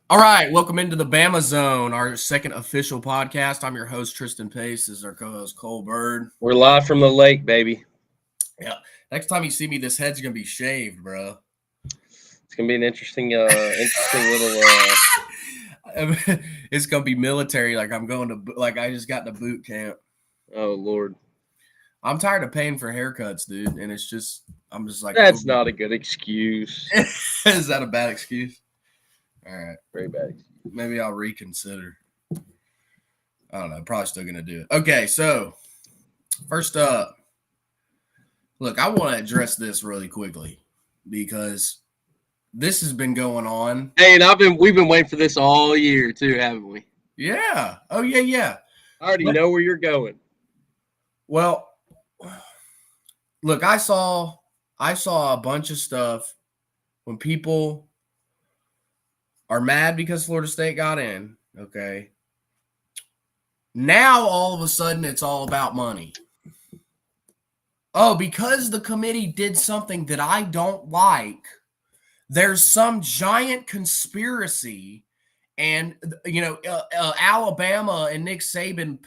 All right, welcome into the Bama Zone, our second official podcast. I'm your host, Tristan Pace. This is our co-host, Cole Bird. We're live from the lake, baby. Yeah, next time you see me, this head's going to be shaved, bro. It's gonna be an interesting little. It's going to be military, like I just got to boot camp. Oh Lord, I'm tired of paying for haircuts, dude, and I'm just like, that's not a good excuse. Is that a bad excuse? All right. Very bad. Maybe I'll reconsider. I don't know. Probably still going to do it. Okay, so first up, look, I want to address this really quickly because this has been going on. Hey, and we've been waiting for this all year too, haven't we? Yeah. Oh, yeah. I already know where you're going. Well, look, I saw a bunch of stuff when people are mad because Florida State got in, okay? Now, all of a sudden, it's all about money. Oh, because the committee did something that I don't like, there's some giant conspiracy, and, Alabama and Nick Saban,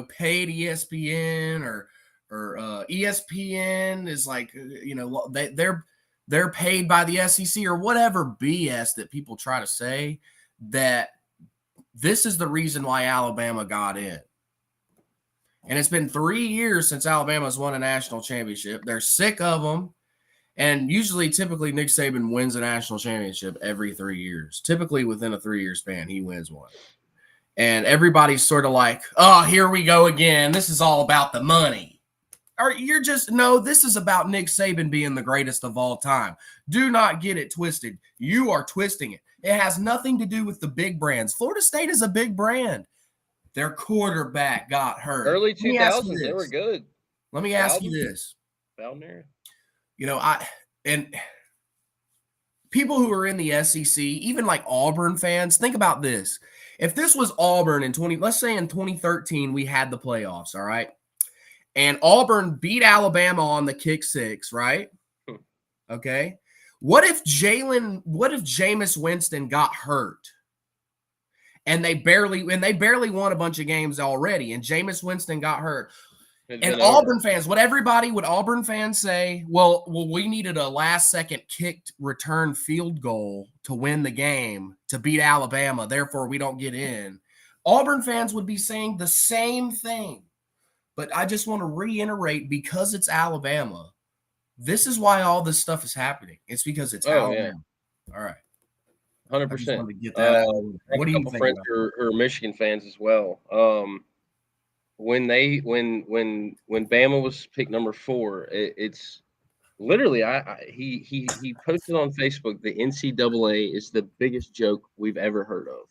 paid ESPN or ESPN is like, they're paid by the SEC or whatever BS that people try to say, that this is the reason why Alabama got in. And it's been 3 years since Alabama's won a national championship. They're sick of them. And typically, Nick Saban wins a national championship every 3 years. Typically, within a 3-year span, he wins one. And everybody's sort of like, oh, here we go again. This is all about the money. Or this is about Nick Saban being the greatest of all time. Do not get it twisted. You are twisting it. It has nothing to do with the big brands. Florida State is a big brand. Their quarterback got hurt. Early 2000s, they were good. Let me ask you this. Valner. And people who are in the SEC, even like Auburn fans, think about this. If this was Auburn let's say in 2013, we had the playoffs, all right? And Auburn beat Alabama on the kick six, right? Okay. What if Jameis Winston got hurt and they barely won a bunch of games already, and Jameis Winston got hurt? And Auburn fans, would Auburn fans say, well, we needed a last-second kicked return field goal to win the game to beat Alabama, therefore we don't get in? Auburn fans would be saying the same thing. But I just want to reiterate, because it's Alabama, this is why all this stuff is happening. It's because it's Alabama. Yeah. All right. 100%. Get that what do you think? Friends who are Michigan fans as well. When Bama was picked number 4, it's literally he posted on Facebook, the NCAA is the biggest joke we've ever heard of.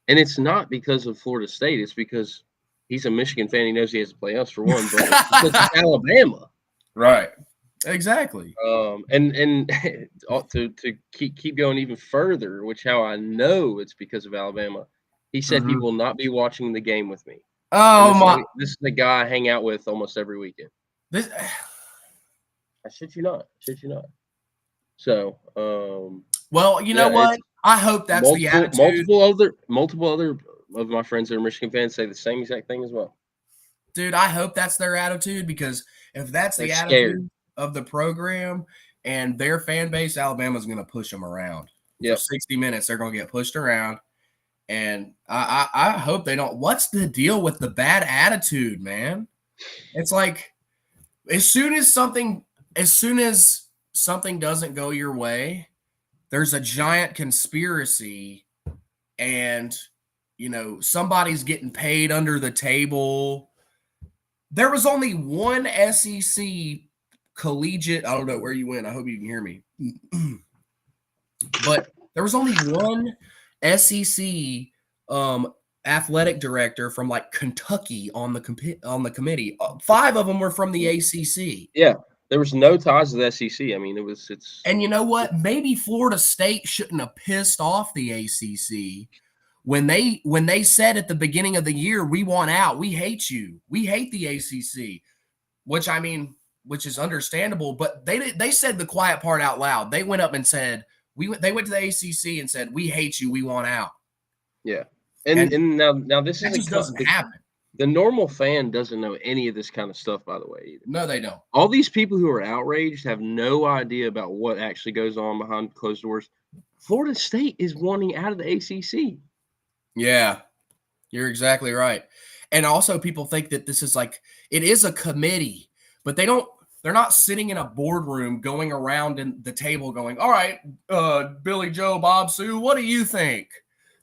And it's not because of Florida State, it's because he's a Michigan fan. He knows he has to play us for one, but it's Alabama, right? Exactly. And to keep going even further, which how I know it's because of Alabama. He said he will not be watching the game with me. Oh this is the guy I hang out with almost every weekend. I shit you not. So, well, you know what? I hope that's the attitude. Multiple other of my friends that are Michigan fans say the same exact thing as well. Dude, I hope that's their attitude, because if that's the attitude of the program and their fan base, Alabama's going to push them around. For 60 minutes, they're going to get pushed around. And I hope they don't. What's the deal with the bad attitude, man? It's like as soon as something doesn't go your way, there's a giant conspiracy, and somebody's getting paid under the table. There was only one SEC collegiate. I don't know where you went. I hope you can hear me. But there was only one SEC athletic director from like Kentucky on the committee. 5 of them were from the ACC. Yeah, there was no ties to the SEC. I mean, it's. And you know what? Maybe Florida State shouldn't have pissed off the ACC when they said at the beginning of the year, we want out. We hate you. We hate the ACC, which is understandable. But they said the quiet part out loud. They went up and said, They went to the ACC and said, "We hate you. We want out." Yeah, and now this that is just doesn't happen. The normal fan doesn't know any of this kind of stuff, by the way, either. No, they don't. All these people who are outraged have no idea about what actually goes on behind closed doors. Florida State is wanting out of the ACC. Yeah, you're exactly right. And also people think that this is like, it is a committee, but they're not sitting in a boardroom going around in the table going, all right, Billy Joe, Bob Sue, what do you think?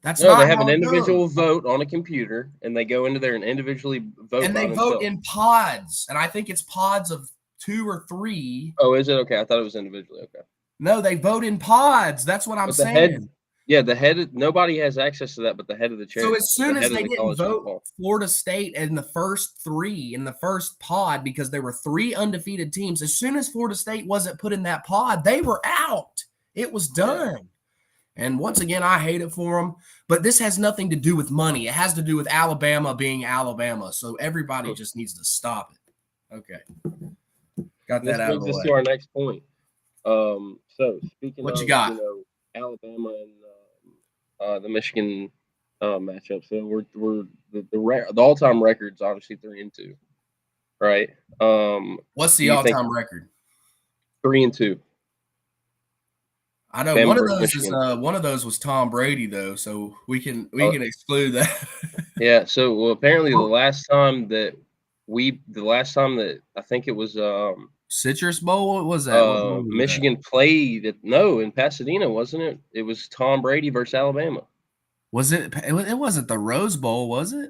That's No, not they have how an it individual goes. vote on a computer, and they go into there and individually vote And by they vote themselves. in pods. And I think it's pods of 2 or 3. Oh, is it? Okay, I thought it was individually. Okay. No, they vote in pods. That's what I'm But the head, saying. yeah, nobody has access to that but the head of the chair, So as soon the as head of they the didn't college vote football. Florida State in the first 3, in the first pod, because there were 3 undefeated teams, as soon as Florida State wasn't put in that pod, they were out. It was done. Yeah. And once again, I hate it for them. But this has nothing to do with money. It has to do with Alabama being Alabama. So everybody just needs to stop it. Okay. Got that out of This brings the us way. to our next point. So speaking What of, you got? Alabama and the Michigan matchup. So we're the all-time record's obviously 3-2, right? What's Do the you think all-time record? 3-2? I know Bama one of versus those is Michigan. one of those was Tom Brady though, so we can exclude that. Yeah. So apparently the last time that I think it was Citrus Bowl. What was that? What bowl was that? Michigan played in Pasadena, wasn't it? It was Tom Brady versus Alabama. Was it? It wasn't the Rose Bowl, was it?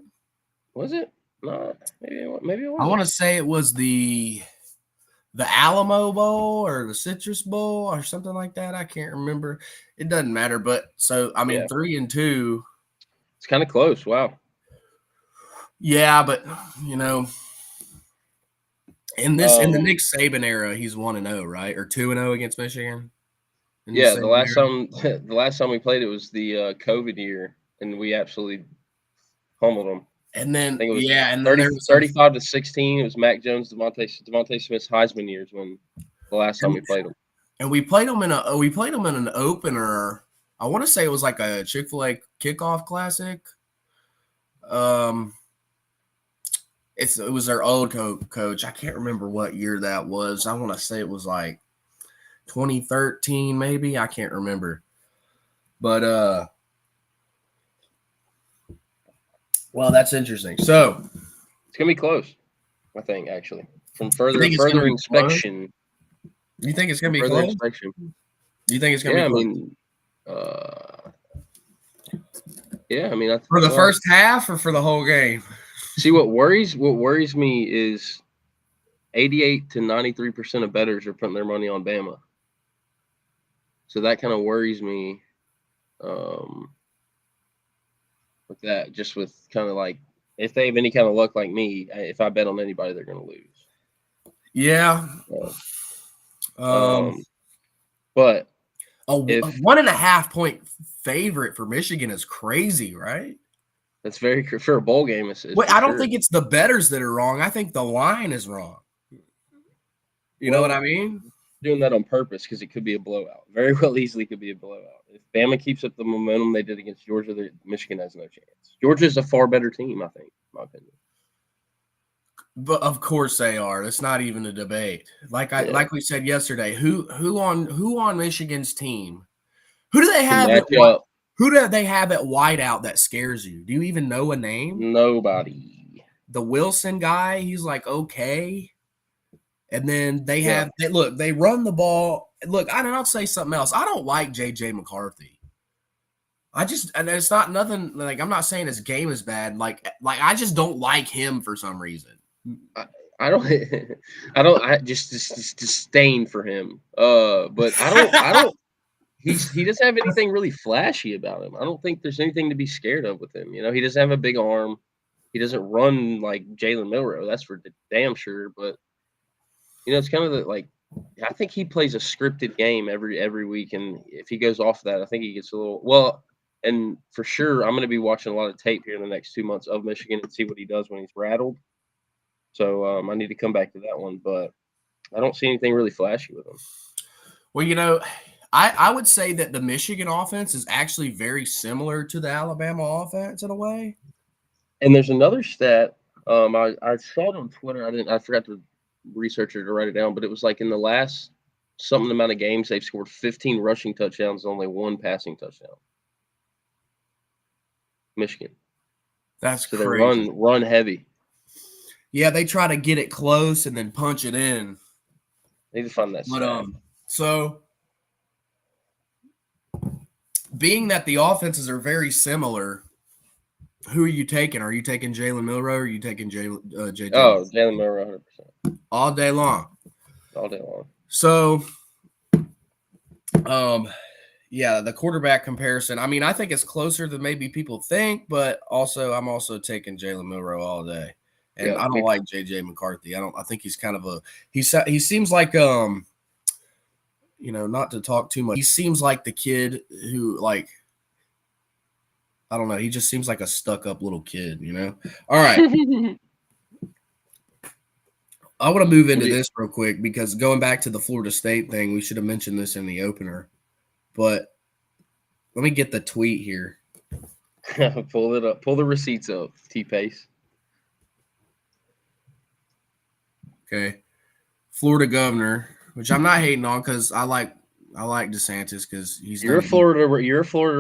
Was it? No, maybe it I was. want to say it was the Alamo Bowl or the Citrus Bowl or something like that. I can't remember. It doesn't matter. But so I mean, Yeah. 3-2. It's kind of close. Wow. Yeah, but in the Nick Saban era, he's 1-0, right? Or 2-0 against Michigan. Yeah, the last time we played it was the COVID year, and we absolutely pummeled them. And then I think it was and then there was 35-16. It was Mac Jones, Devontae Smith's Heisman years when the last time we played them. And we played them in an opener. I want to say it was like a Chick-fil-A kickoff classic. It was their old coach. I can't remember what year that was. I want to say it was like 2013, maybe. I can't remember. But well, that's interesting. So it's gonna be close, I think, actually. From further inspection. You think it's gonna be close? Inspection. You think it's gonna be close? I mean, for the first half or for the whole game? See, what worries me is 88 to 93% of bettors are putting their money on Bama. So that kind of worries me with that, just with kind of like, if they have any kind of luck like me, if I bet on anybody, they're going to lose. Yeah. But a 1.5 point favorite for Michigan is crazy, right? That's very for a bowl game. Wait, I don't think it's the bettors that are wrong. I think the line is wrong. You know what I mean? Doing that on purpose because it could be a blowout. Very well, easily could be a blowout. If Bama keeps up the momentum they did against Georgia, Michigan has no chance. Georgia's a far better team, I think, in my opinion. But of course they are. It's not even a debate. Like we said yesterday, who on Michigan's team? Who do they have who do they have at wideout that scares you? Do you even know a name? Nobody. The Wilson guy, he's like okay. And then they run the ball. Look, I'll say something else. I don't like JJ McCarthy. And it's not nothing like I'm not saying his game is bad. Like I just don't like him for some reason. I just disdain for him. But I don't he doesn't have anything really flashy about him. I don't think there's anything to be scared of with him. He doesn't have a big arm. He doesn't run like Jalen Milroe. That's for damn sure. But it's kind of I think he plays a scripted game every week, and if he goes off that, I think he gets a little and for sure, I'm going to be watching a lot of tape here in the next 2 months of Michigan and see what he does when he's rattled. So I need to come back to that one, but I don't see anything really flashy with him. Well, I would say that the Michigan offense is actually very similar to the Alabama offense in a way. And there's another stat. I saw it on Twitter. I forgot to research it or write it down, but it was like in the last something amount of games they've scored 15 rushing touchdowns, only 1 passing touchdown. Michigan. That's so crazy. They run heavy. Yeah, they try to get it close and then punch it in. Need to find that stat. So being that the offenses are very similar, who are you taking? Are you taking Jalen Milroe or are you taking JJ? Oh, Jalen Milroe, 100%. All day long. All day long. So, yeah, the quarterback comparison. I mean, I think it's closer than maybe people think, but also I'm also taking Jalen Milroe all day. And I don't like JJ McCarthy. I think he's kind of he seems like not to talk too much. He seems like the kid who I don't know, he just seems like a stuck-up little kid, All right. I want to move into this real quick because going back to the Florida State thing, we should have mentioned this in the opener. But let me get the tweet here. Pull it up. Pull the receipts up, T-Pace. Okay. Florida governor, which I'm not hating on because I like DeSantis because you're a Florida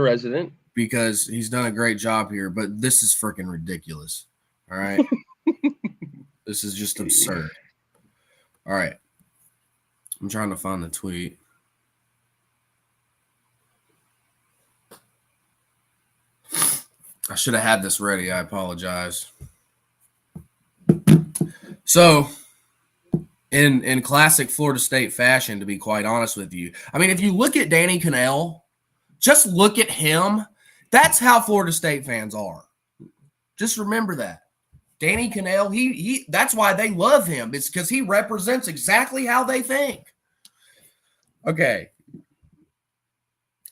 resident. Because he's done a great job here, but this is freaking ridiculous. All right. This is just absurd. All right. I'm trying to find the tweet. I should have had this ready. I apologize. So, in classic Florida State fashion, to be quite honest with you, I mean, if you look at Danny Kanell, just look at him. That's how Florida State fans are. Just remember that. Danny Kanell, he that's why they love him. It's because he represents exactly how they think. Okay.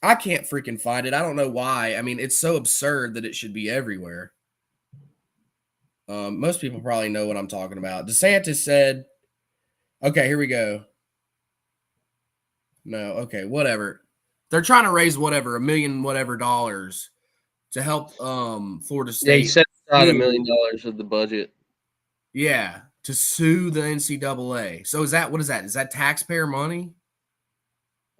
I can't freaking find it. I don't know why. I mean, it's so absurd that it should be everywhere. Most people probably know what I'm talking about. DeSantis said, okay, here we go. No, okay, whatever. They're trying to raise $1 million to help Florida State. They set aside $1 million of the budget. Yeah, to sue the NCAA. So what is that? Is that taxpayer money?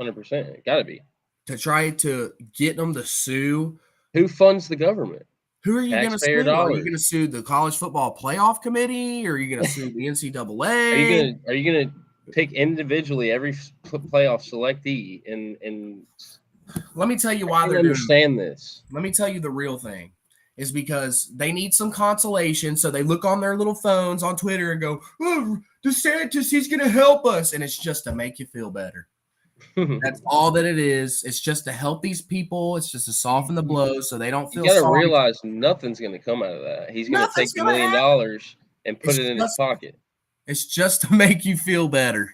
100%. It got to be. To try to get them to sue. Who funds the government? Who are you going to sue? Dollars. Are you going to sue the College Football Playoff Committee? Or are you going to sue the NCAA? Are you going to pick individually every playoff selectee and let me tell you why they're understand this. Let me tell you the real thing is because they need some consolation. So they look on their little phones on Twitter and go, oh, DeSantis, he's going to help us. And it's just to make you feel better. That's all that it is. It's just to help these people. It's just to soften the blow so they don't feel sorry. You got to realize nothing's going to come out of that. He's going to take $1 million and put it in his pocket. It's just to make you feel better.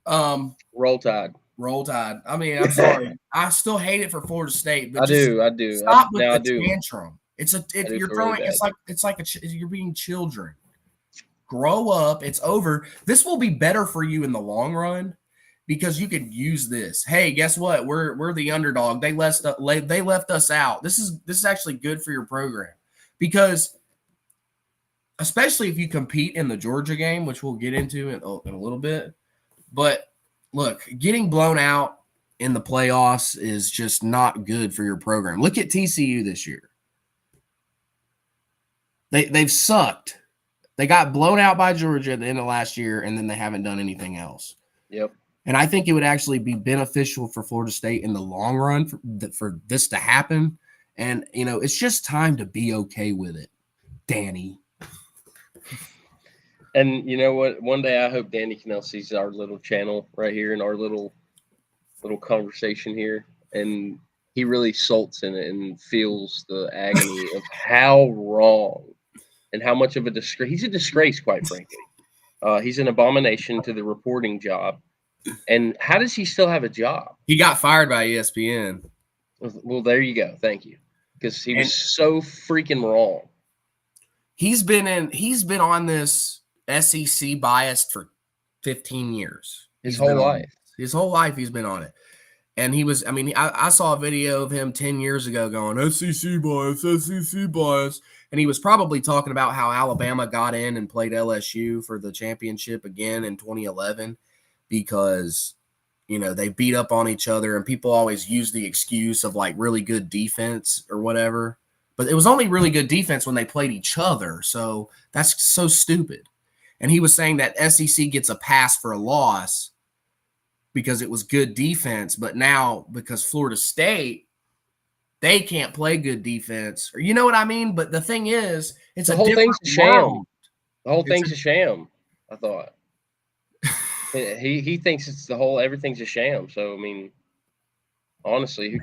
Roll Tide. Roll Tide. I mean, I'm sorry. I still hate it for Florida State. But I do. Stop with the tantrum. You're throwing. Really it's like you're being children. Grow up. It's over. This will be better for you in the long run because you could use this. Hey, guess what? We're the underdog. They left us out. This is actually good for your program because, especially if you compete in the Georgia game, which we'll get into in a little bit. But look, getting blown out in the playoffs is just not good for your program. Look at TCU this year. They've sucked. They got blown out by Georgia at the end of last year, and then they haven't done anything else. Yep. And I think it would actually be beneficial for Florida State in the long run for this to happen. And, it's just time to be okay with it, Danny. And you know what? One day I hope Danny Kanell sees our little channel right here in our little conversation here, and he really salts in it and feels the agony of how wrong and how much of a disgrace. He's a disgrace, quite frankly. He's an abomination to the reporting job. And how does he still have a job? He got fired by ESPN. Well, there you go. Thank you. Because he was so freaking wrong. He's been on this SEC biased for 15 years. His whole life. His whole life he's been on it. And he was, I mean, I saw a video of him 10 years ago going, SEC bias, SEC bias. And he was probably talking about how Alabama got in and played LSU for the championship again in 2011 because, you know, they beat up on each other and people always use the excuse of like really good defense or whatever. But it was only really good defense when they played each other. So that's so stupid. And he was saying that SEC gets a pass for a loss because it was good defense, but now because Florida State, they can't play good defense, or you know what I mean? But the thing is, it's The a whole different thing's a sham. world. The whole thing's a sham, I thought. He thinks it's everything's a sham. So I mean, honestly,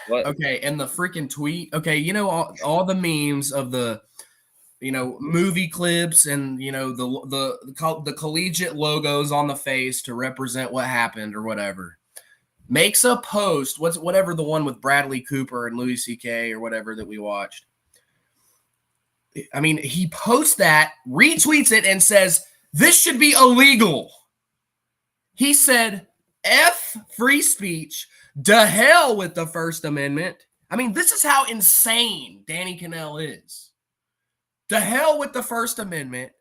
what? Okay, and the freaking tweet. Okay, you know all the memes of the movie clips and the collegiate logos on the face to represent what happened or whatever. Makes a post, whatever the one with Bradley Cooper and Louis C.K. or whatever that we watched. I mean, he posts that, retweets it, and says, this should be illegal. He said, F free speech, to hell with the First Amendment. I mean, this is how insane Danny Kanell is. To hell with the First Amendment.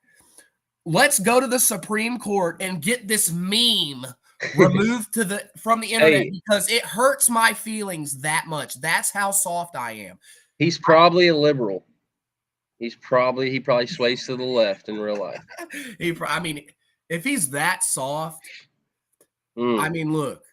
Let's go to the Supreme Court and get this meme removed from the internet because it hurts my feelings that much. That's how soft I am. He's probably a liberal. He probably sways to the left in real life. I mean, if he's that soft, I mean, look,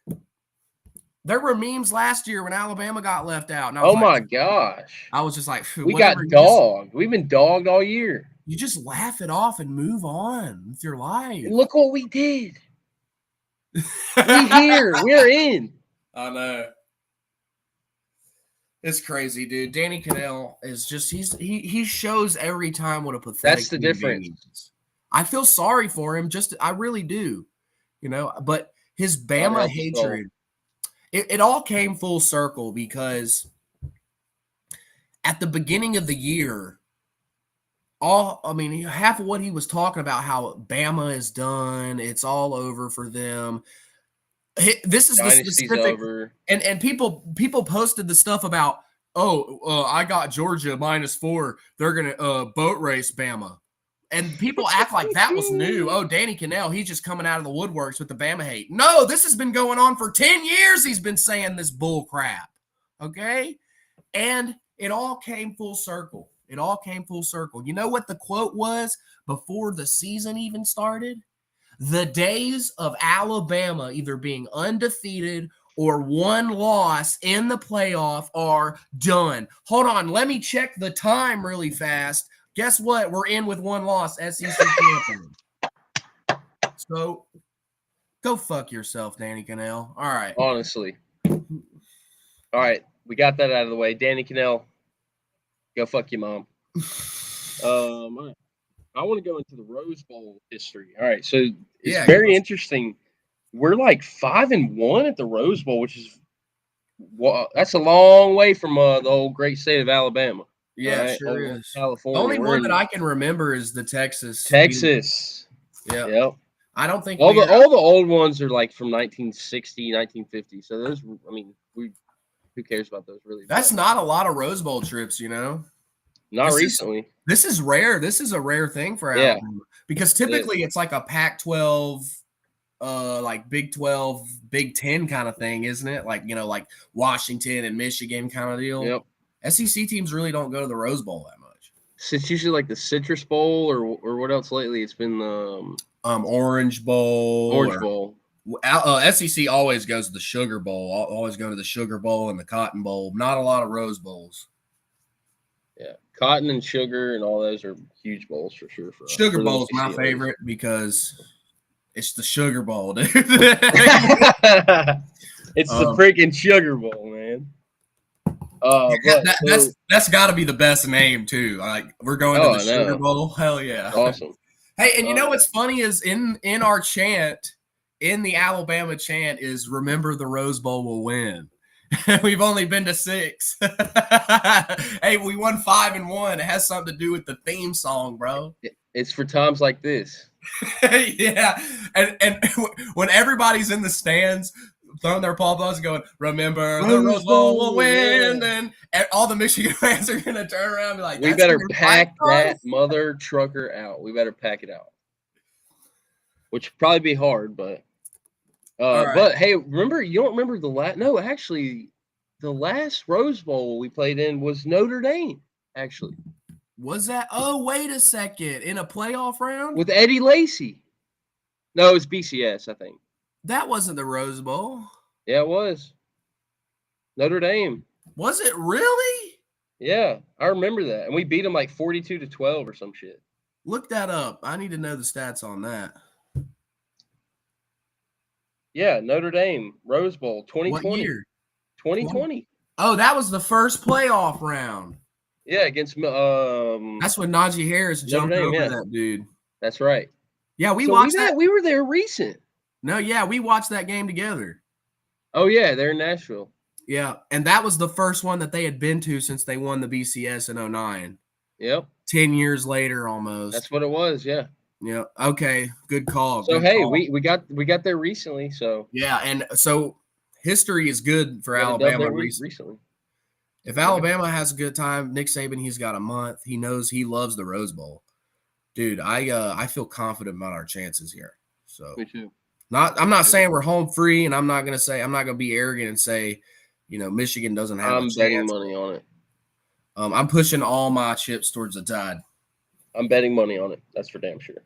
there were memes last year when Alabama got left out. And I was my gosh. I was just like, we got dogged. We've been dogged all year. You just laugh it off and move on with your life. And look what we did. We're in. I know. It's crazy, dude. Danny Kanell is just he shows every time what a pathetic. That's the difference. I feel sorry for him. I really do. But his Bama hatred, it all came full circle because at the beginning of the year, half of what he was talking about, how Bama is done, it's all over for them. This is Dynasty's the specific, over. And people posted the stuff about, I got Georgia -4. They're gonna boat race Bama, and people act like that was new. Oh, Danny Kanell, he's just coming out of the woodworks with the Bama hate. No, this has been going on for 10 years. He's been saying this bull crap. Okay, and it all came full circle. It all came full circle. You know what the quote was before the season even started? The days of Alabama either being undefeated or one loss in the playoff are done. Hold on. Let me check the time really fast. Guess what? We're in with one loss, SEC champion. So go fuck yourself, Danny Kanell. All right. Honestly. All right. We got that out of the way. Danny Kanell, go fuck your mom. I want to go into the Rose Bowl history. All right, so it's very interesting. We're like 5-1 at the Rose Bowl, which is that's a long way from the old great state of Alabama. Yeah, right? Sure is. California. The only one that I can remember is the Texas. Yeah. Yep. I don't think all the old ones are like from 1960, 1950. So those, I mean, who cares about those really? That's not a lot of Rose Bowl trips, Not recently. This is rare. This is a rare thing for Alabama because typically it's like a Pac-12, like Big 12, Big 10 kind of thing, isn't it? Like, like Washington and Michigan kind of deal. Yep. SEC teams really don't go to the Rose Bowl that much. It's usually like the Citrus Bowl or what else lately? It's been the Orange Bowl. Orange Bowl. SEC always goes to the Sugar Bowl. Always go to the Sugar Bowl and the Cotton Bowl. Not a lot of Rose Bowls. Yeah, Cotton and Sugar and all those are huge bowls for sure. Sugar Bowl is my favorite because it's the Sugar Bowl, dude. It's the freaking Sugar Bowl, man. That's got to be the best name too. Like we're going to the Sugar Bowl. Hell yeah! Awesome. Hey, and you know what's funny is in our chant, in the Alabama chant, is "Remember the Rose Bowl will win." We've only been to 6. Hey, we won 5-1. It has something to do with the theme song, bro. It's for times like this. Yeah, and when everybody's in the stands throwing their pawpaws, going, "Remember the Rose Bowl will win." And all the Michigan fans are gonna turn around and be like, "We better pack that mother trucker out. We better pack it out." Which would probably be hard, but right. But hey, remember? You don't remember the last? No, actually, the last Rose Bowl we played in was Notre Dame. Actually, was that? Oh, wait a second! In a playoff round with Eddie Lacy. No, it was BCS, I think. That wasn't the Rose Bowl. Yeah, it was. Notre Dame. Was it really? Yeah, I remember that, and we beat them like 42-12 or some shit. Look that up. I need to know the stats on that. Yeah, Notre Dame Rose Bowl 2020. What year? 2020. Oh, that was the first playoff round. Yeah, against That's when Najee Harris jumped over that dude. That's right. Yeah, we watched that. We were there recent. No, yeah, we watched that game together. Oh yeah, they're in Nashville. Yeah, and that was the first one that they had been to since they won the BCS in 2009. Yep. 10 years later almost. That's what it was, yeah. Yeah. Okay. Good call. So hey, we got there recently. So yeah, and so history is good for Alabama recently. If Alabama has a good time, Nick Saban, he's got a month. He knows he loves the Rose Bowl. Dude, I feel confident about our chances here. So me too. I'm not saying we're home free, and I'm not gonna be arrogant and say, Michigan doesn't have. I'm betting money on it. I'm pushing all my chips towards the Tide. I'm betting money on it. That's for damn sure.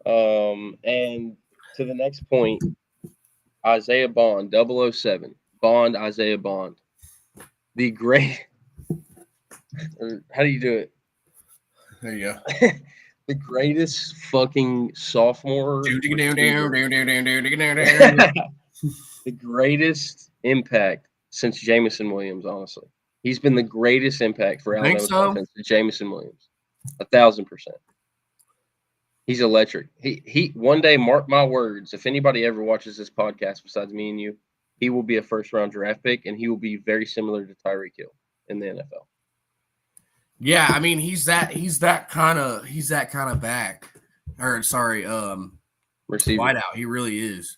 And to the next point, Isaiah Bond, 007. Bond, Isaiah Bond. The great. How do you do it? There you go. The greatest fucking sophomore. The greatest impact since Jameson Williams, honestly. He's been the greatest impact for Alabama's offense since Jameson Williams. 1,000%. He's electric. He one day, mark my words, if anybody ever watches this podcast besides me and you, he will be a first-round draft pick, and he will be very similar to Tyreek Hill in the NFL. Yeah, I mean he's that kind of back. Or sorry, receiver. Wideout. He really is.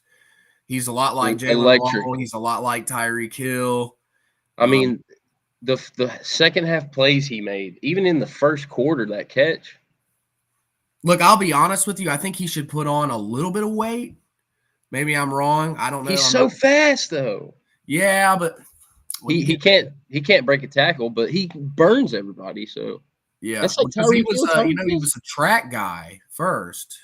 He's a lot like Jalen Waddle. He's a lot like Tyreek Hill. I mean, the second half plays he made, even in the first quarter, that catch. Look, I'll be honest with you. I think he should put on a little bit of weight. Maybe I'm wrong. I don't know. He's so fast, though. Yeah, but he can't break a tackle, but he burns everybody. So yeah, that's like Tyreek Hill. He was a track guy first.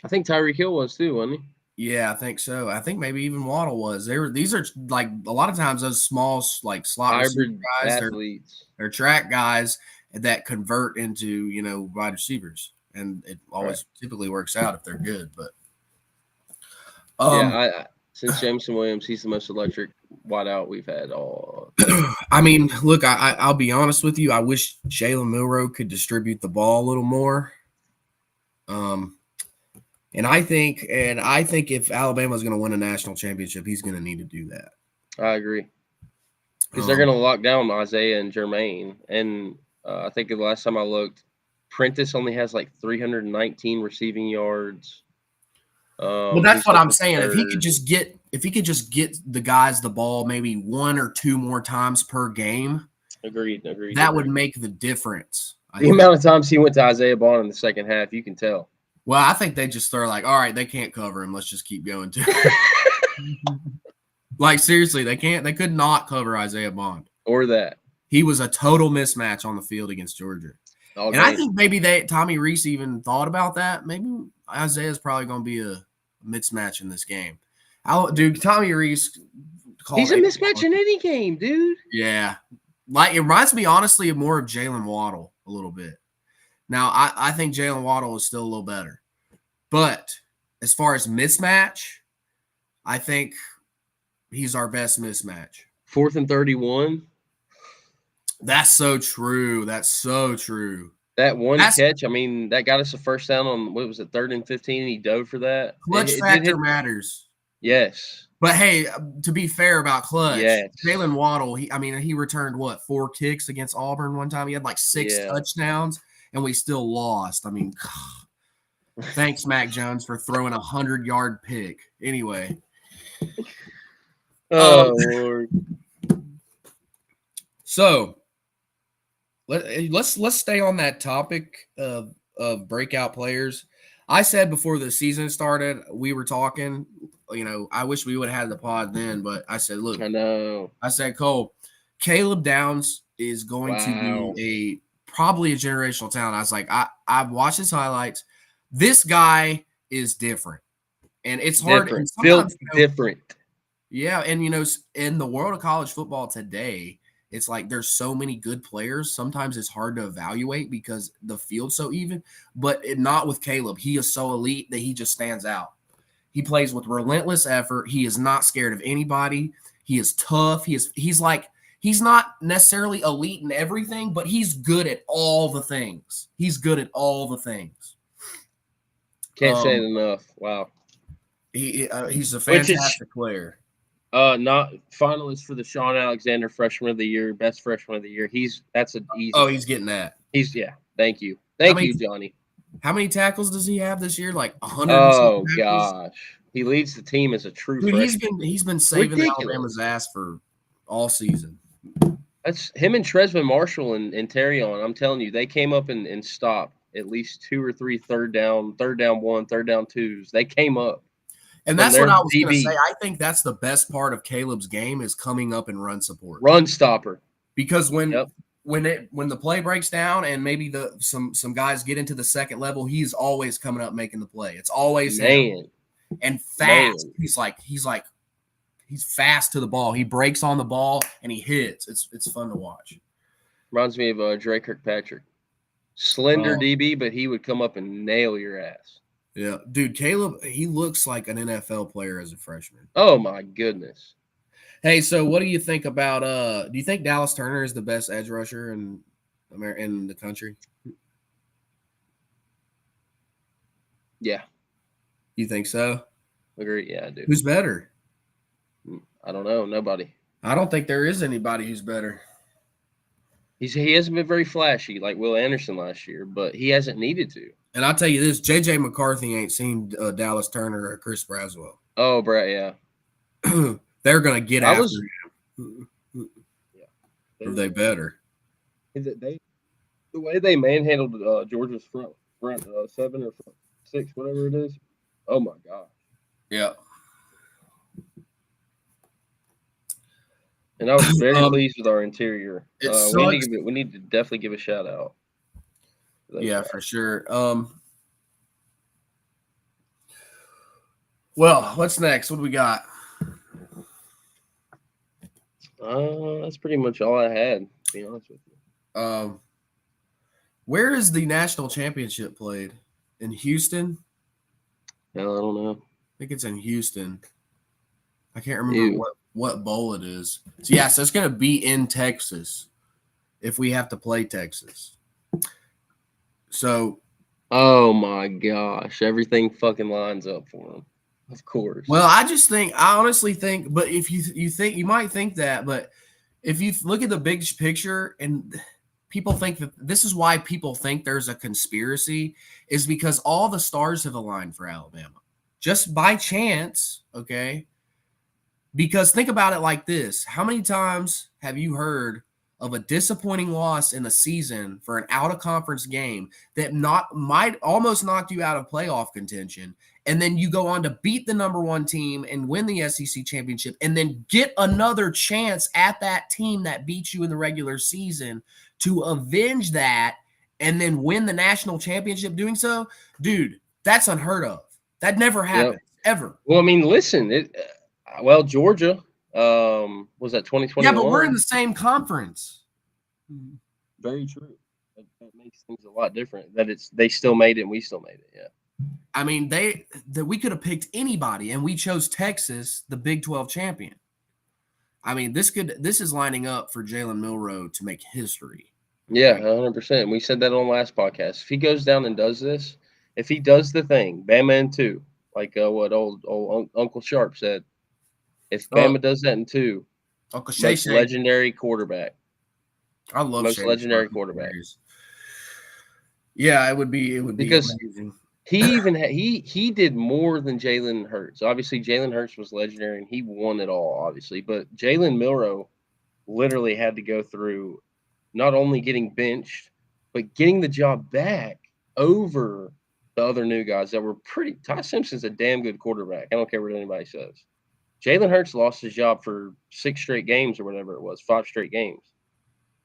I think Tyreek Hill was too, wasn't he? Yeah, I think so. I think maybe even Waddle was. These are like a lot of times those small like slot hybrid guys. Athletes. They're track guys that convert into wide receivers. And it always typically works out if they're good. But since Jameson Williams, he's the most electric wideout we've had all. I mean, look, I'll be honest with you. I wish Jalen Milroe could distribute the ball a little more. And I think if Alabama's going to win a national championship, he's going to need to do that. I agree. Because they're going to lock down Isaiah and Jermaine. And I think the last time I looked, Prentice only has like 319 receiving yards. Well, that's what I'm saying. If he could just get the guys the ball maybe one or two more times per game, agreed. That would make the difference. The amount of times he went to Isaiah Bond in the second half, you can tell. Well, I think they just throw like, all right, they can't cover him. Let's just keep going too. Like seriously, they can't. They could not cover Isaiah Bond or that. He was a total mismatch on the field against Georgia. And I think maybe Tommy Reese even thought about that. Maybe Isaiah's probably going to be a mismatch in this game. Dude, Tommy Reese. He's a mismatch in any game, dude. Yeah. Like it reminds me, honestly, more of Jalen Waddle a little bit. Now, I think Jalen Waddle is still a little better. But as far as mismatch, I think he's our best mismatch. 4th and 31. That's so true. That's so true. That catch, I mean, that got us a first down on, what was it, 3rd and 15, and he dove for that. Clutch factor matters. Yes. But, hey, to be fair about clutch, yes. Jalen Waddle, he returned, 4 kicks against Auburn one time? He had like 6 touchdowns, and we still lost. I mean, thanks, Mac Jones, for throwing a 100-yard pick. Anyway. Oh Lord. So let's stay on that topic of breakout players. I said before the season started, we were talking. I wish we would have had the pod then, but I said, look, I know. I said, Cole, Caleb Downs is going to Wow. be probably a generational talent. I was like, I've watched his highlights. This guy is different, and it's hard. And Different. Built sometimes, different. yeah, and in the world of college football today, it's like there's so many good players. Sometimes it's hard to evaluate because the field's so even. But not with Caleb. He is so elite that he just stands out. He plays with relentless effort. He is not scared of anybody. He is tough. He's not necessarily elite in everything, but he's good at all the things. He's good at all the things. Can't say it enough. Wow. He's a fantastic player. Not finalist for the Sean Alexander Freshman of the Year, best freshman of the year. That's an easy. Oh, he's getting that. Thank you, Johnny. How many tackles does he have this year? Like 100. Oh gosh, he leads the team as a true freshman. He's been saving Alabama's ass for all season. That's him and Tresvant Marshall and Terrion. I'm telling you, they came up and stopped at least 2 or 3 third down 1, third down 2s. They came up. And that's what I was going to say. I think that's the best part of Caleb's game is coming up and run support. Run stopper. Because when the play breaks down and maybe some guys get into the second level, he's always coming up making the play. It's always him. And fast. Man. He's fast to the ball. He breaks on the ball and he hits. It's fun to watch. Reminds me of Dre Kirkpatrick. Slender DB, but he would come up and nail your ass. Yeah, dude, Caleb, he looks like an NFL player as a freshman. Oh my goodness. Hey, so what do you think about do you think Dallas Turner is the best edge rusher in the country? Yeah. You think so? Agree. Yeah, I do. Who's better? I don't know. Nobody. I don't think there is anybody who's better. He hasn't been very flashy like Will Anderson last year, but he hasn't needed to. And I'll tell you this, J.J. McCarthy ain't seen Dallas Turner or Chris Braswell. Oh, Brett, yeah. They're going to get after him. Yeah. Or they better. The way they manhandled Georgia's front 7 or front 6, whatever it is. Oh, my God. Yeah. And I was very pleased with our interior. We need to definitely give a shout out. Yeah, for sure. Well, what's next? What do we got? That's pretty much all I had, to be honest with you. Where is the national championship played? In Houston? No, I don't know. I think it's in Houston. I can't remember what bowl it is. So it's going to be in Texas if we have to play Texas. So, oh my gosh, everything fucking lines up for them. Of course. Well, I honestly think, but if you might think that, but if you look at the big picture and people think that this is why people think there's a conspiracy is because all the stars have aligned for Alabama just by chance. Okay. Because think about it like this. How many times have you heard of a disappointing loss in the season for an out-of-conference game that might almost knock you out of playoff contention, and then you go on to beat the number 1 team and win the SEC championship and then get another chance at that team that beat you in the regular season to avenge that and then win the national championship doing so? Dude, that's unheard of. That never happens, ever. Well, I mean, listen, Georgia – was that 2021? Yeah, but we're in the same conference. Very true. That makes things a lot different. That they still made it and we still made it. Yeah. I mean, we could have picked anybody and we chose Texas, the Big 12 champion. I mean, this is lining up for Jalen Milroe to make history. Yeah, 100%. We said that on the last podcast. If he goes down and does this, if he does the thing, Bama in 2, like what old Uncle Sharp said. If Bama does that in 2, Uncle most legendary quarterback. I love most legendary quarterback. Yeah, it would be because amazing. he did more than Jalen Hurts. Obviously, Jalen Hurts was legendary and he won it all, obviously. But Jalen Milroe literally had to go through not only getting benched, but getting the job back over the other new guys that were pretty. Ty Simpson's a damn good quarterback. I don't care what anybody says. Jalen Hurts lost his job for 6 straight games or whatever it was, 5 straight games.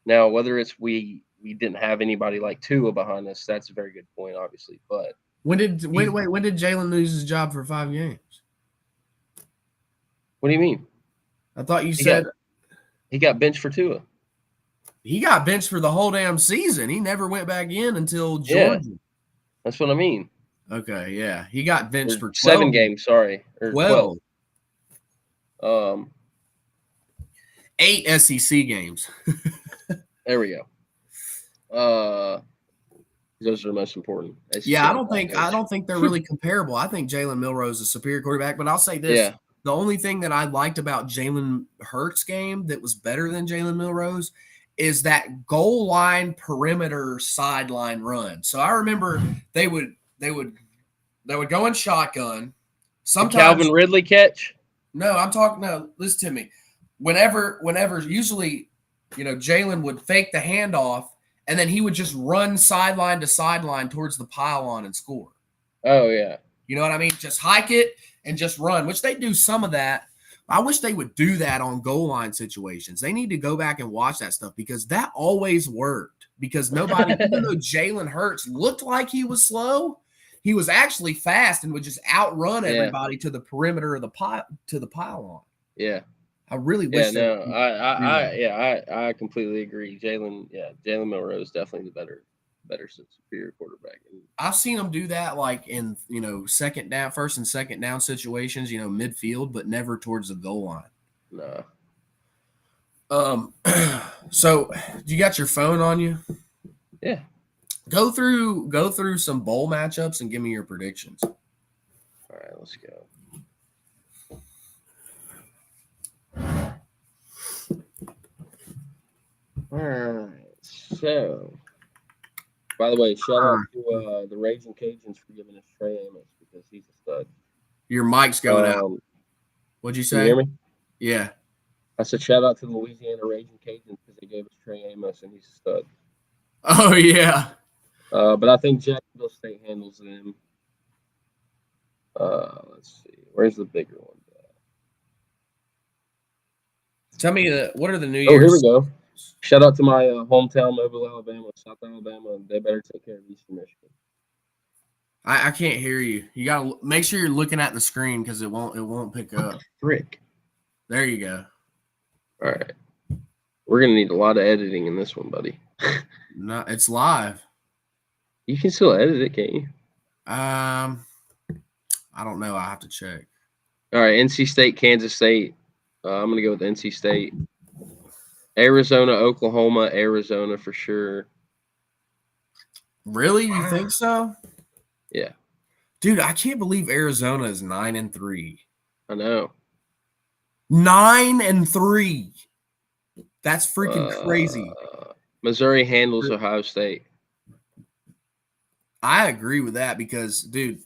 Now, whether it's we didn't have anybody like Tua behind us, that's a very good point, obviously. But when did Jalen lose his job for 5 games? What do you mean? I thought you said he got benched for Tua. He got benched for the whole damn season. He never went back in until Georgia. Yeah, that's what I mean. Okay, yeah. He got benched for 7 games, sorry. Or 12. 8 SEC games. There we go. Those are the most important. Yeah, I don't think they're really comparable. I think Jalen Milroe is a superior quarterback, but I'll say this. Yeah. The only thing that I liked about Jalen Hurts' game that was better than Jalen Milroe's is that goal line perimeter sideline run. So I remember they would go in shotgun. Sometimes the Calvin Ridley catch. No, listen to me. Whenever usually, Jalen would fake the handoff and then he would just run sideline to sideline towards the pylon and score. Oh yeah. You know what I mean? Just hike it and just run, which they do some of that. I wish they would do that on goal line situations. They need to go back and watch that stuff because that always worked. Because nobody, even though Jalen Hurts looked like he was slow, he was actually fast and would just outrun everybody to the perimeter of the pylon. Yeah. I really wish. I completely agree. Jalen Milroe is definitely the better superior quarterback. I've seen him do that like in first and second down situations, midfield, but never towards the goal line. No. So you got your phone on you? Yeah. Go through some bowl matchups and give me your predictions. All right, let's go. All right. So, by the way, shout out to the Raging Cajuns for giving us Trey Amos because he's a stud. Your mic's going out. What'd you say? Can you hear me? Yeah. I said shout out to the Louisiana Raging Cajuns because they gave us Trey Amos and he's a stud. Oh yeah. But I think Jacksonville State handles them. Let's see. Where's the bigger one? Tell me what are the New Year's? Oh, here we go. Shout out to my hometown, Mobile, Alabama, South Alabama. They better take care of Eastern Michigan. I can't hear you. You gotta make sure you're looking at the screen because it won't pick up. Frick. There you go. All right. We're gonna need a lot of editing in this one, buddy. No, it's live. You can still edit it, can't you? I don't know. I have to check. All right, NC State, Kansas State. I'm gonna go with NC State. Arizona, Oklahoma, Arizona for sure. Really? You think so? Yeah. Dude, I can't believe Arizona is 9-3. I know. 9-3. That's freaking crazy. Missouri handles Ohio State. I agree with that because, dude,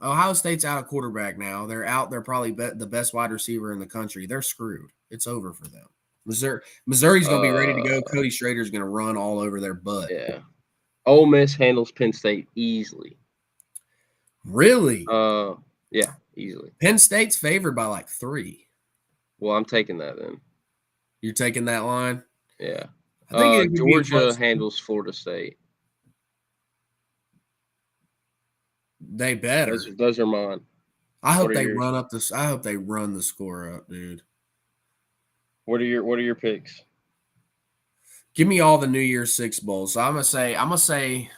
Ohio State's out of quarterback now. They're out. They're probably the best wide receiver in the country. They're screwed. It's over for them. Missouri's going to be ready to go. Cody Schrader's going to run all over their butt. Yeah. Ole Miss handles Penn State easily. Really? Yeah, easily. Penn State's favored by like 3. Well, I'm taking that then. You're taking that line? Yeah. I think Georgia handles Florida State. They better. Those are mine. I hope they run the score up, dude. What are your picks? Give me all the New Year's 6 bowls. So I'm gonna say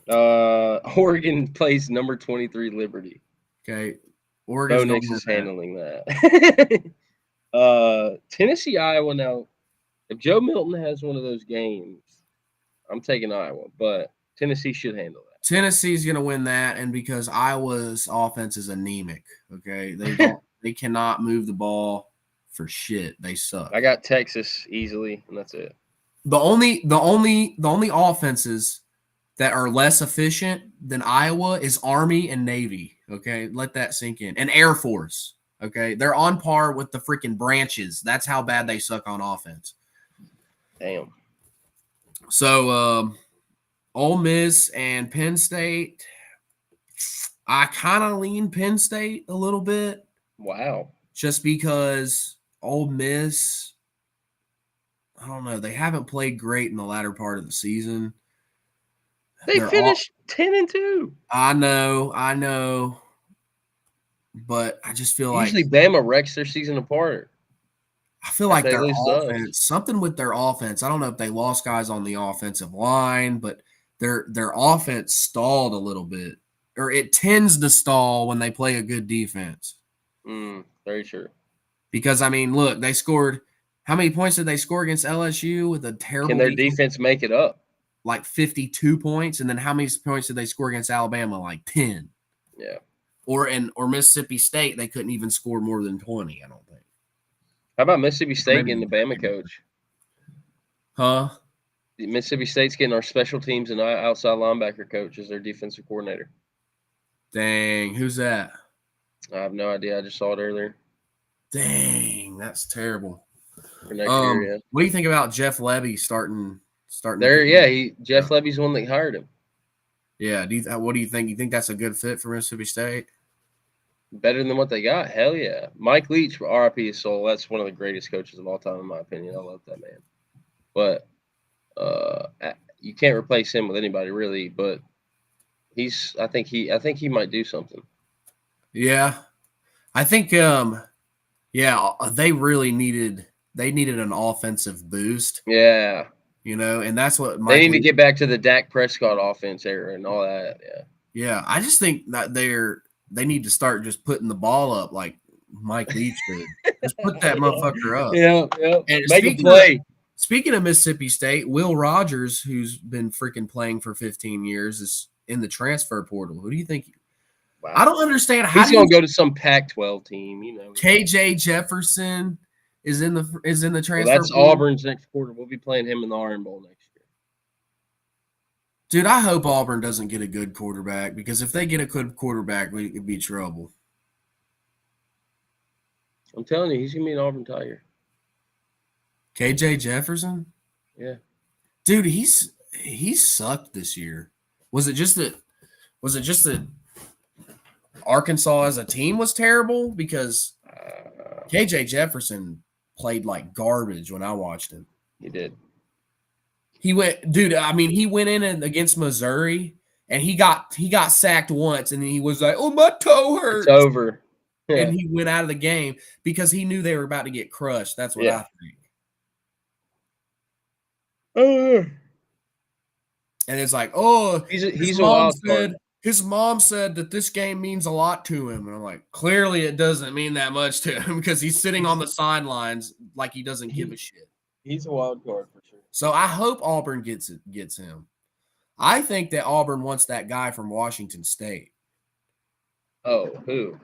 Oregon plays number 23 Liberty. Okay. Oregon is handling that. Tennessee, Iowa. Now, if Joe Milton has one of those games, I'm taking Iowa, but Tennessee should handle that. Tennessee's going to win that, and because Iowa's offense is anemic, okay? They cannot move the ball for shit. They suck. I got Texas easily, and that's it. The only offenses that are less efficient than Iowa is Army and Navy. Okay, let that sink in. And Air Force. Okay, they're on par with the freaking branches. That's how bad they suck on offense. Damn. So, Ole Miss and Penn State. I kind of lean Penn State a little bit. Wow. Just because Ole Miss, I don't know, they haven't played great in the latter part of the season. They finished 10-2. I know. But I just feel Usually like Bama wrecks their season apart. After they their lose to us. offense, something with their offense. I don't know if they lost guys on the offensive line, but their offense stalled a little bit, or it tends to stall when they play a good defense. Very true. Because I mean, look, they scored. How many points did they score against LSU with a terrible? Can their defense make it up? Like 52 points, and then how many points did they score against Alabama? Like 10. Yeah. Or Mississippi State, they couldn't even score more than 20. I don't think. How about Mississippi State getting the Bama coach? Huh? Mississippi State's getting our special teams and outside linebacker coach as their defensive coordinator. Dang, who's that? I have no idea. I just saw it earlier. Dang, that's terrible. For next year, yeah. What do you think about Jeff Lebby starting? There, yeah. Jeff Lebby's the one that hired him. Yeah. What do you think? You think that's a good fit for Mississippi State? Better than what they got? Hell yeah. Mike Leach, RIP his soul. That's one of the greatest coaches of all time, in my opinion. I love that man. But you can't replace him with anybody really. But I think he might do something. Yeah, I think. Yeah, they really needed an offensive boost. Yeah. And that's what they need to get back to the Dak Prescott offense era and all that. Yeah. Yeah, I just think that they need to start just putting the ball up like Mike Leach did. Just put that motherfucker up. Yeah. And make a play. Speaking of Mississippi State, Will Rogers, who's been freaking playing for 15 years, is in the transfer portal. Who do you think? Wow. I don't understand how he's going to go to some Pac-12 team. KJ Jefferson is in the transfer. Well, that's portal. Auburn's next quarter. We'll be playing him in the Iron Bowl next year. Dude, I hope Auburn doesn't get a good quarterback, because if they get a good quarterback, it could be trouble. I'm telling you, he's going to be an Auburn Tiger. KJ Jefferson? Yeah. Dude, he's sucked this year. Was it just that Arkansas as a team was terrible? Because KJ Jefferson played like garbage when I watched him. He did. He went in against Missouri, and he got sacked once, and he was like, "Oh, my toe hurts." It's over. Yeah. And he went out of the game because he knew they were about to get crushed. That's what I think. And it's like, oh, he's a wild card. His mom said that this game means a lot to him. And I'm like, clearly it doesn't mean that much to him, because he's sitting on the sidelines like he doesn't give a shit. He's a wild card for sure. So I hope Auburn gets him. I think that Auburn wants that guy from Washington State. Oh, who?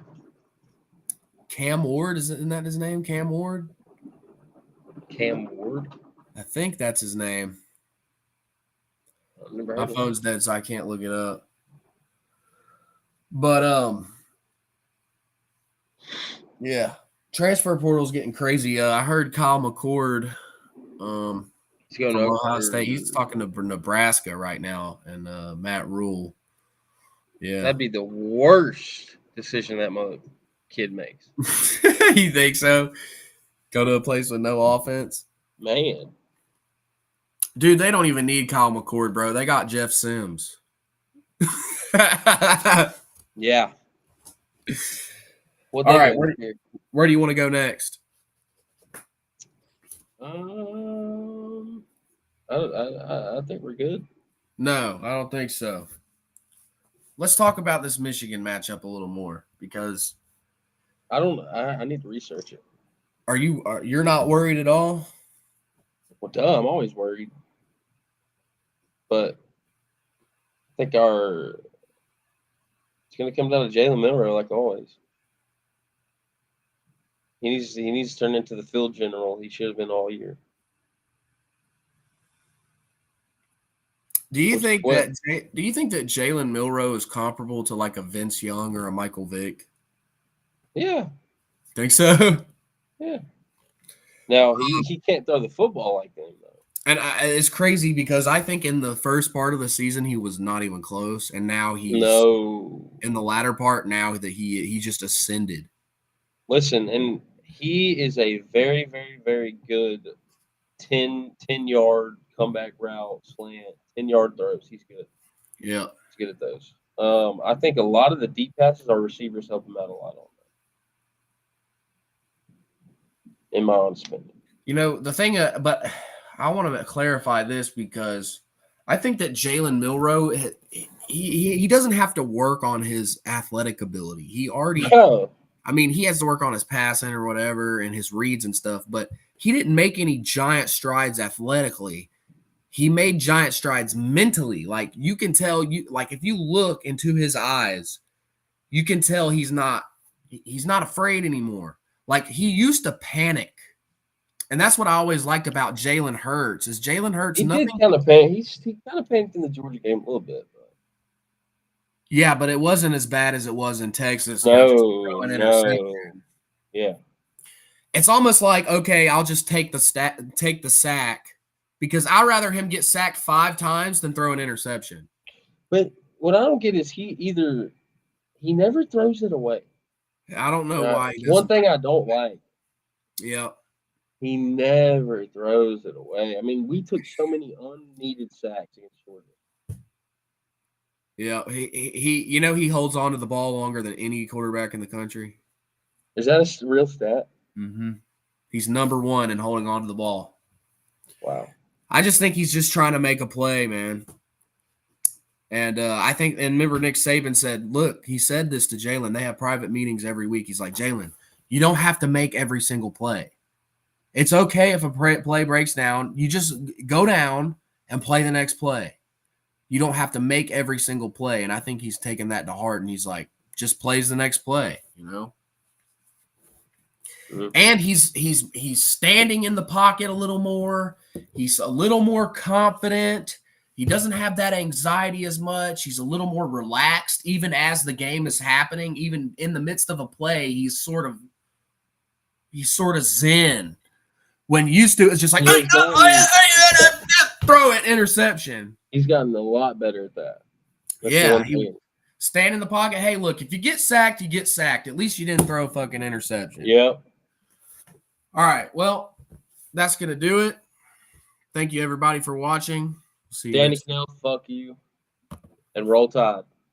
Cam Ward, isn't that his name? Cam Ward? Cam Ward? I think that's his name. My phone's dead, so I can't look it up. But yeah, transfer portal's getting crazy. I heard Kyle McCord, he's going to Ohio State. He's talking to Nebraska right now, and Matt Rule. Yeah, that'd be the worst decision that kid makes. You think so? Go to a place with no offense, man. Dude, they don't even need Kyle McCord, bro. They got Jeff Sims. Yeah. All right, where do you want to go next? I think we're good. No, I don't think so. Let's talk about this Michigan matchup a little more, because I need to research it. You're not worried at all? Well, duh, I'm always worried. But I think it's going to come down to Jalen Milroe, like always. He needs to turn into the field general he should have been all year. Do you Which think what? that Jalen Milroe is comparable to like a Vince Young or a Michael Vick? Yeah, Think so? yeah. Now he can't throw the football like them though. And it's crazy because I think in the first part of the season he was not even close, and now he's No, in the latter part. Now that he just ascended. listen, and he is a very, very, very good 10-yard comeback route slant, 10-yard throws. He's good. Yeah. He's good at those. I think a lot of the deep passes our receivers help him out a lot on that, in my honest opinion. You know, the thing, but I want to clarify this because I think that Jalen Milroe, he doesn't have to work on his athletic ability. He already, No, I mean, he has to work on his passing or whatever and his reads and stuff, but he didn't make any giant strides athletically. He made giant strides mentally. Like you can tell, like if you look into his eyes, you can tell he's not afraid anymore. Like he used to panic. And that's what I always liked about Jalen Hurts is Jalen Hurts he did nothing. kind of panic. He kind of panicked in the Georgia game a little bit. But Yeah, but it wasn't as bad as it was in Texas. no, yeah. It's almost like, okay, I'll just take the sack because I'd rather him get sacked 5 times than throw an interception. But what I don't get is he never throws it away. I don't know why. It's one thing I don't like. Yeah. He never throws it away. I mean, we took so many unneeded sacks against Georgia. Yeah, he holds on to the ball longer than any quarterback in the country. Is that a real stat? Mm-hmm. He's number 1 in holding on to the ball. Wow. I just think he's just trying to make a play, man. And I think, and remember Nick Saban said, look, he said this to Jalen. They have private meetings every week. He's like, Jalen, you don't have to make every single play. It's okay if a play breaks down. You just go down and play the next play. You don't have to make every single play. And I think he's taken that to heart. And he's like, just plays the next play, you know? Mm-hmm. And he's standing in the pocket a little more. He's a little more confident. He doesn't have that anxiety as much. He's a little more relaxed, even as the game is happening. Even in the midst of a play, he's sort of zen. When used to, it's just like throw it, interception. He's gotten a lot better at that. That's he stand in the pocket. Hey, look, if you get sacked, you get sacked. At least you didn't throw a fucking interception. Yep. All right. Well, that's gonna do it. Thank you everybody for watching. See you Danny Kanell, fuck you, and roll Tide.